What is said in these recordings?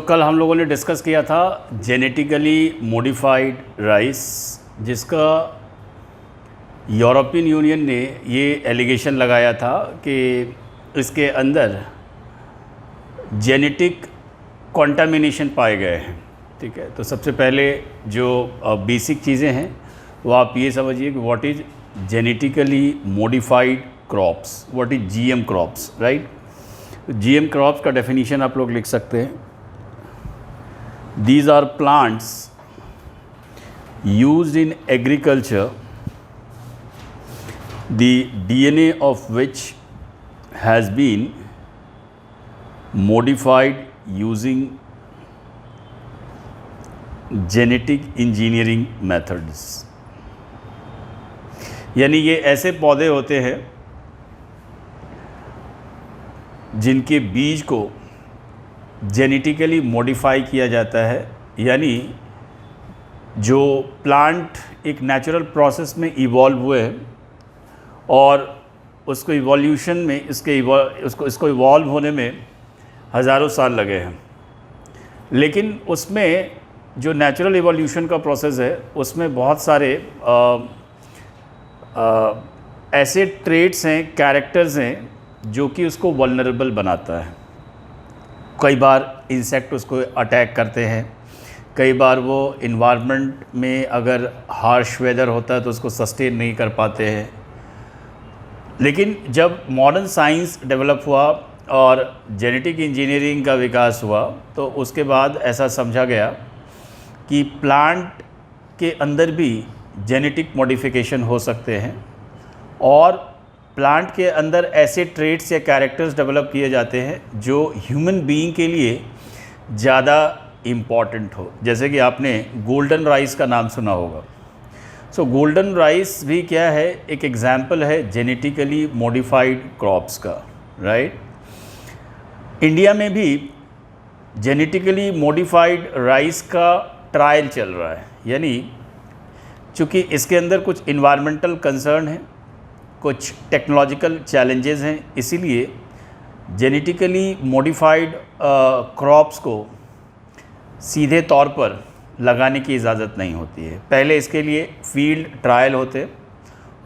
कल हम लोगों ने डिस्कस किया था जेनेटिकली मॉडिफाइड राइस, जिसका यूरोपियन यूनियन ने ये एलिगेशन लगाया था कि इसके अंदर जेनेटिक कंटामिनेशन पाए गए हैं। ठीक है, तो सबसे पहले जो बेसिक चीज़ें हैं वो आप ये समझिए कि what is genetically modified crops, what is GM crops, right. GM crops का डेफिनेशन आप लोग लिख सकते हैं। These are plants used in agriculture, the DNA of which has been modified using genetic engineering methods। यानी ये ऐसे पौधे होते हैं जिनके बीज को जेनेटिकली मॉडिफाई किया जाता है, यानी जो प्लांट एक नेचुरल प्रोसेस में इवॉल्व हुए हैं और उसको इवोल्यूशन में इसको इवॉल्व होने में हज़ारों साल लगे हैं, लेकिन उसमें जो नेचुरल इवोल्यूशन का प्रोसेस है उसमें बहुत सारे ऐसे ट्रेट्स हैं, कैरेक्टर्स हैं जो कि उसको वल्नरेबल बनाता है। कई बार इंसेक्ट उसको अटैक करते हैं, कई बार वो इन्वायरमेंट में अगर हार्श वेदर होता है तो उसको सस्टेन नहीं कर पाते हैं। लेकिन जब मॉडर्न साइंस डेवलप हुआ और जेनेटिक इंजीनियरिंग का विकास हुआ तो उसके बाद ऐसा समझा गया कि प्लांट के अंदर भी जेनेटिक मॉडिफिकेशन हो सकते हैं और प्लांट के अंदर ऐसे ट्रेट्स या कैरेक्टर्स डेवलप किए जाते हैं जो ह्यूमन बीइंग के लिए ज़्यादा इम्पॉर्टेंट हो। जैसे कि आपने गोल्डन राइस का नाम सुना होगा। गोल्डन राइस भी क्या है, एक एग्जाम्पल है जेनेटिकली मॉडिफाइड क्रॉप्स का, राइट। इंडिया में भी जेनेटिकली मॉडिफाइड राइस का ट्रायल चल रहा है, यानी चूँकि इसके अंदर कुछ इन्वायरमेंटल कंसर्न है, कुछ टेक्नोलॉजिकल चैलेंजेस हैं, इसीलिए जेनेटिकली मॉडिफाइड क्रॉप्स को सीधे तौर पर लगाने की इजाज़त नहीं होती है। पहले इसके लिए फील्ड ट्रायल होते हैं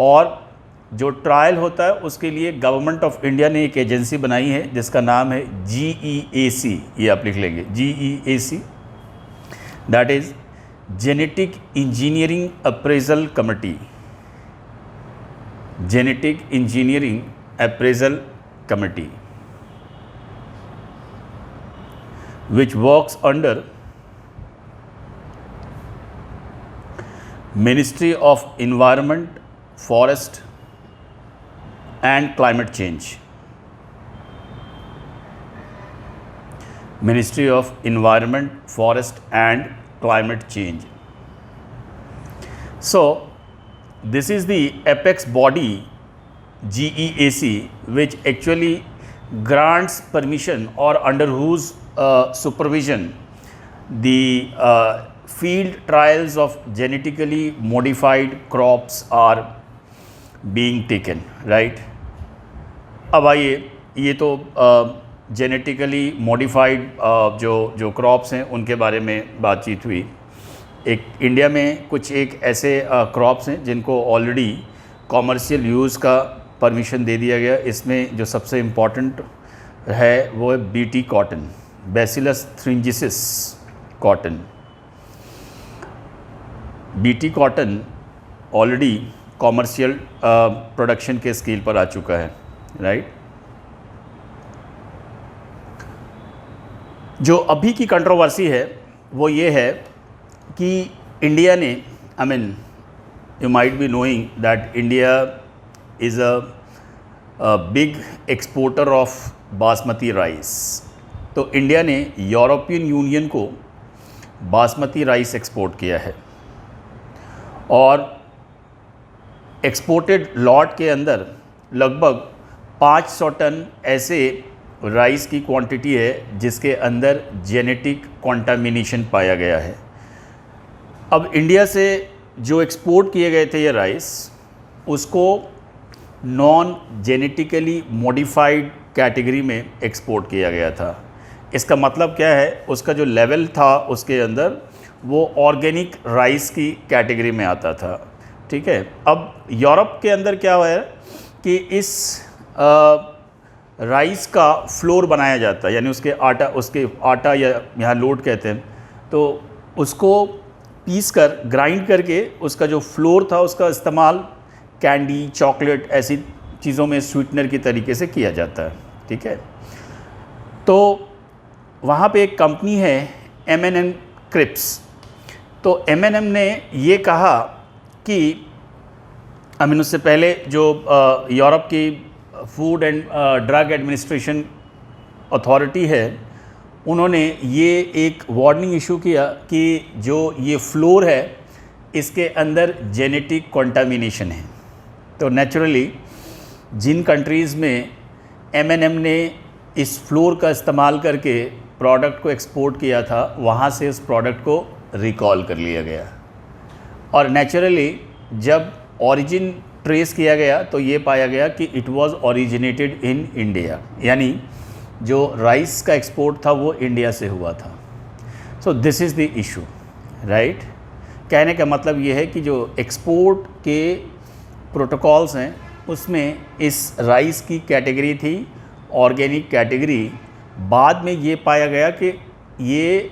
और जो ट्रायल होता है उसके लिए गवर्नमेंट ऑफ इंडिया ने एक एजेंसी बनाई है जिसका नाम है GEAC। ये आप लिख लेंगे, GEAC, that is genetic engineering appraisal committee, genetic engineering appraisal committee, which works under Ministry of Environment, Forest and Climate Change, Ministry of Environment, Forest and Climate Change। So this is the apex body GEAC, which actually grants permission or under whose supervision the field trials of genetically modified crops are being taken, right। अब आइए, ये तो genetically modified जो crops हैं उनके बारे में बातचीत हुई। एक इंडिया में कुछ एक ऐसे क्रॉप्स हैं जिनको ऑलरेडी कॉमर्शियल यूज़ का परमिशन दे दिया गया। इसमें जो सबसे इम्पॉर्टेंट है वो है BT cotton, bacillus thuringiensis cotton. BT cotton already commercial production के स्केल पर आ चुका है, राइट। जो अभी की कंट्रोवर्सी है वो ये है कि इंडिया ने, I mean you might be knowing that India is a big exporter of basmati rice. तो इंडिया ने यूरोपियन यूनियन को बासमती राइस एक्सपोर्ट किया है और एक्सपोर्टेड लॉट के अंदर लगभग 500 टन ऐसे राइस की क्वांटिटी है जिसके अंदर जेनेटिक कंटामिनेशन पाया गया है। अब इंडिया से जो एक्सपोर्ट किए गए थे ये राइस, उसको नॉन जेनेटिकली मॉडिफाइड कैटेगरी में एक्सपोर्ट किया गया था। इसका मतलब क्या है, उसका जो लेवल था उसके अंदर वो ऑर्गेनिक राइस की कैटेगरी में आता था, ठीक है। अब यूरोप के अंदर क्या हुआ है कि इस राइस का फ्लोर बनाया जाता है, यानी उसके आटा या यहाँ लोट कहते हैं, तो उसको पीस कर ग्राइंड करके उसका जो फ्लोर था उसका इस्तेमाल कैंडी, चॉकलेट ऐसी चीज़ों में स्वीटनर की तरीके से किया जाता है, ठीक है। तो वहाँ पे एक कंपनी है M&M क्रिप्स। तो M&M ने ये कहा कि उससे पहले जो यूरोप की food and drug administration authority है, उन्होंने ये एक वार्निंग इशू किया कि जो ये फ्लोर है इसके अंदर जेनेटिक कंटामिनेशन है। तो नेचुरली जिन कंट्रीज़ में M&M ने इस फ्लोर का इस्तेमाल करके प्रोडक्ट को एक्सपोर्ट किया था, वहाँ से उस प्रोडक्ट को रिकॉल कर लिया गया। और नेचुरली जब ओरिजिन ट्रेस किया गया तो ये पाया गया कि it was originated in India, यानी जो राइस का एक्सपोर्ट था वो इंडिया से हुआ था। So this is the issue, right. कहने का मतलब ये है कि जो एक्सपोर्ट के प्रोटोकॉल्स हैं उसमें इस राइस की कैटेगरी थी ऑर्गेनिक कैटेगरी। बाद में ये पाया गया कि ये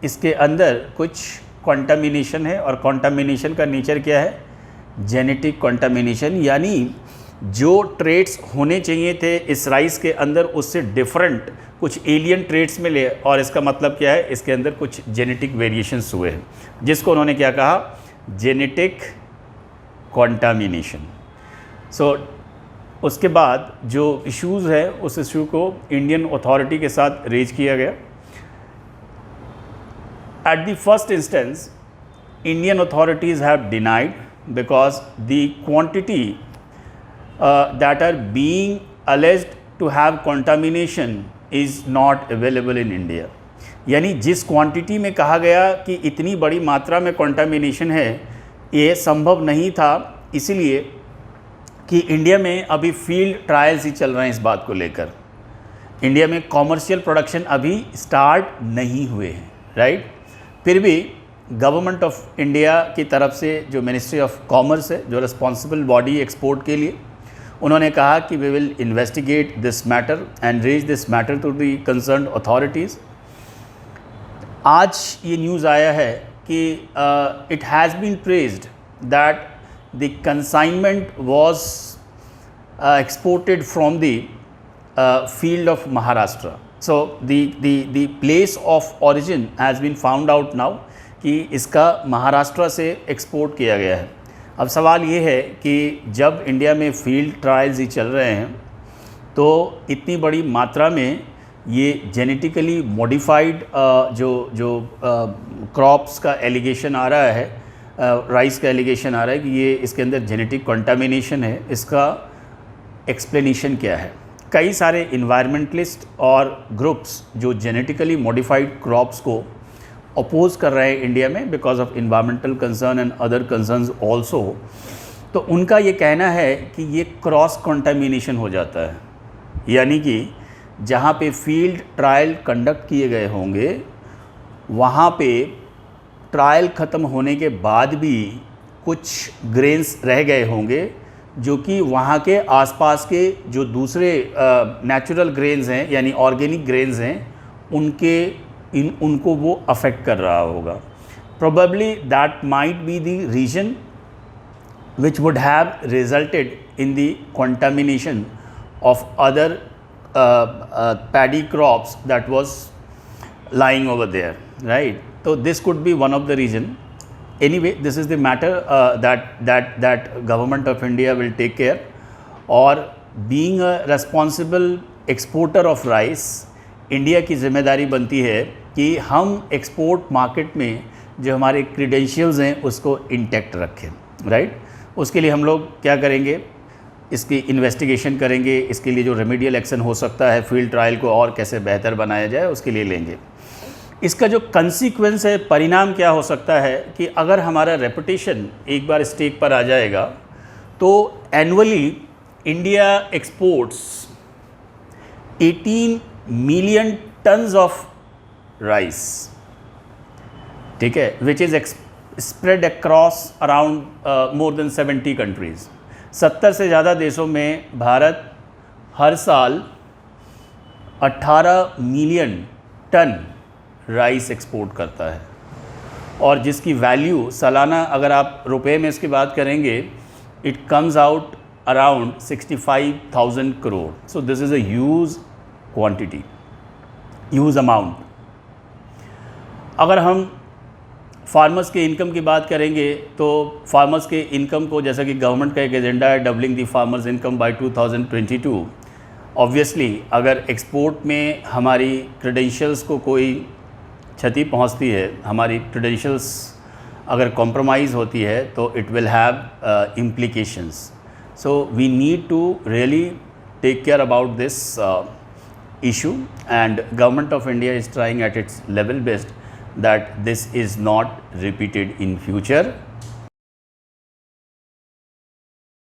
इसके अंदर कुछ कंटामिनेशन है, और कंटामिनेशन का नेचर क्या है, जेनेटिक कंटामिनेशन, यानी जो ट्रेट्स होने चाहिए थे इस राइस के अंदर उससे डिफरेंट कुछ एलियन ट्रेट्स मिले। और इसका मतलब क्या है, इसके अंदर कुछ जेनेटिक वेरिएशंस हुए हैं, जिसको उन्होंने क्या कहा, जेनेटिक कंटामिनेशन। सो उसके बाद जो इश्यूज़ है उस इशू को इंडियन अथॉरिटी के साथ रेज किया गया। At the first instance Indian authorities have denied because the quantity that are being alleged to have contamination is not available in India। यानी जिस क्वांटिटी में कहा गया कि इतनी बड़ी मात्रा में कंटामिनेशन है, ये संभव नहीं था, इसलिए कि इंडिया में अभी फील्ड ट्रायल्स ही चल रहे हैं इस बात को लेकर। इंडिया में कॉमर्शियल प्रोडक्शन अभी स्टार्ट नहीं हुए हैं, राइट। फिर भी गवर्नमेंट ऑफ इंडिया की तरफ से जो मिनिस्ट्री ऑफ कॉमर्स है, जो रिस्पॉन्सिबल बॉडी एक्सपोर्ट के लिए, उन्होंने कहा कि we will investigate this matter and raise this matter to the concern authorities. आज ये न्यूज़ आया है कि it has been praised that the consignment was exported from the field of Maharashtra. So the place of origin has been found out now कि इसका महाराष्ट्र से export किया गया है। अब सवाल ये है कि जब इंडिया में फील्ड ट्रायल्स ही चल रहे हैं तो इतनी बड़ी मात्रा में ये जेनेटिकली मॉडिफाइड जो क्रॉप्स का एलिगेशन आ रहा है, राइस का एलिगेशन आ रहा है कि ये इसके अंदर जेनेटिक कंटामिनेशन है, इसका एक्सप्लेनेशन क्या है। कई सारे इन्वायरमेंटलिस्ट और ग्रुप्स जो जेनेटिकली मॉडिफाइड क्रॉप्स को अपोज कर रहे हैं इंडिया में because of environmental concern and other concerns also, तो उनका ये कहना है कि ये क्रॉस कंटामिनेशन हो जाता है, यानी कि जहाँ पे फील्ड ट्रायल कंडक्ट किए गए होंगे वहाँ पे ट्रायल ख़त्म होने के बाद भी कुछ ग्रेन्स रह गए होंगे जो कि वहाँ के आसपास के जो दूसरे नेचुरल ग्रेन्स हैं यानी ऑर्गेनिक ग्रेन्स हैं उनको वो अफेक्ट कर रहा होगा। Probably that might be the reason which would have resulted in the contamination of other paddy crops that was lying over there, right? So this could be one of the reason. Anyway, this is the matter that government of India will take care. और being a responsible exporter of rice, India की ज़िम्मेदारी बनती है कि हम export market में जो हमारे क्रीडेंशियल्स हैं उसको इंटैक्ट रखें, राइट। उसके लिए हम लोग क्या करेंगे, इसकी इन्वेस्टिगेशन करेंगे, इसके लिए जो रेमेडियल एक्शन हो सकता है, फील्ड ट्रायल को और कैसे बेहतर बनाया जाए उसके लिए लेंगे। इसका जो कंसीक्वेंस है, परिणाम क्या हो सकता है कि अगर हमारा रेपुटेशन एक बार स्टेक पर आ जाएगा तो annually India exports 18 million tons of rice, ठीक है, which is spread across around more than 70 countries. 70 से ज़्यादा देशों में भारत हर साल 18 मिलियन टन राइस एक्सपोर्ट करता है, और जिसकी वैल्यू सालाना अगर आप रुपए में इसकी बात करेंगे, it comes out around 65,000 crore. So this is a huge quantity, huge amount. अगर हम फार्मर्स के इनकम की बात करेंगे तो फार्मर्स के इनकम को, जैसा कि गवर्नमेंट का एक एजेंडा है doubling the farmers income by 2022, obviously अगर एक्सपोर्ट में हमारी क्रेडेंशियल्स को कोई क्षति पहुंचती है, हमारी क्रेडेंशियल्स अगर कॉम्प्रोमाइज़ होती है, तो it will have implications. So we need to really take care about this issue, and Government of India is trying at its level best that this is not repeated in future.